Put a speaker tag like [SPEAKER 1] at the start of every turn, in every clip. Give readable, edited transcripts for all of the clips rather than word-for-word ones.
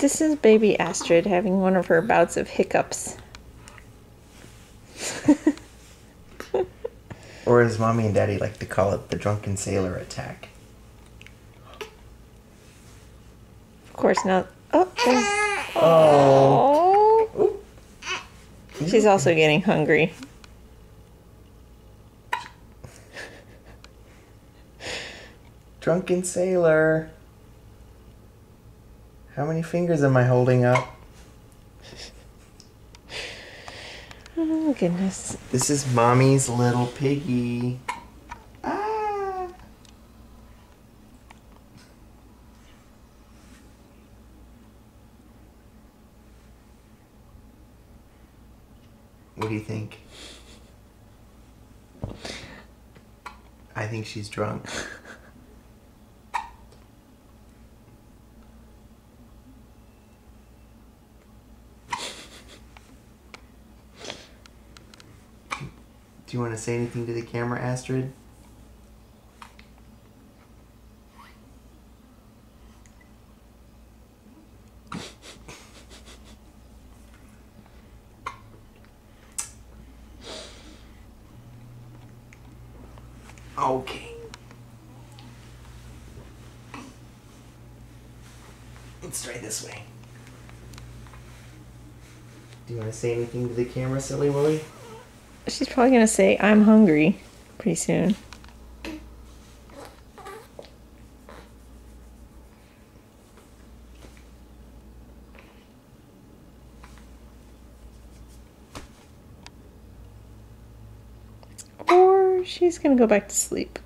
[SPEAKER 1] This is baby Astrid having one of her bouts of hiccups.
[SPEAKER 2] Or as Mommy and Daddy like to call it, the drunken sailor attack.
[SPEAKER 1] Of course not. Oh.
[SPEAKER 2] Oh.
[SPEAKER 1] She's also getting hungry.
[SPEAKER 2] Drunken sailor. How many fingers am I holding up?
[SPEAKER 1] Oh goodness.
[SPEAKER 2] This is Mommy's little piggy. Ah. What do you think? I think she's drunk. Do you want to say anything to the camera, Astrid? Okay. Let's try this way. Do you want to say anything to the camera, Silly Willy?
[SPEAKER 1] She's probably gonna say, "I'm hungry," pretty soon. Or she's gonna go back to sleep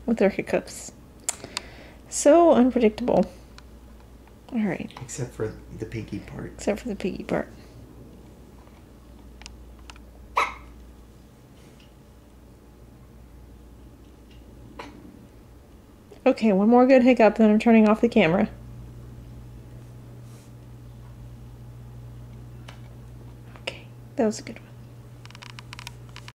[SPEAKER 1] with her hiccups. So unpredictable. Alright.
[SPEAKER 2] Except for the piggy part.
[SPEAKER 1] Except for the piggy part. Okay, one more good hiccup, then I'm turning off the camera. Okay, that was a good one.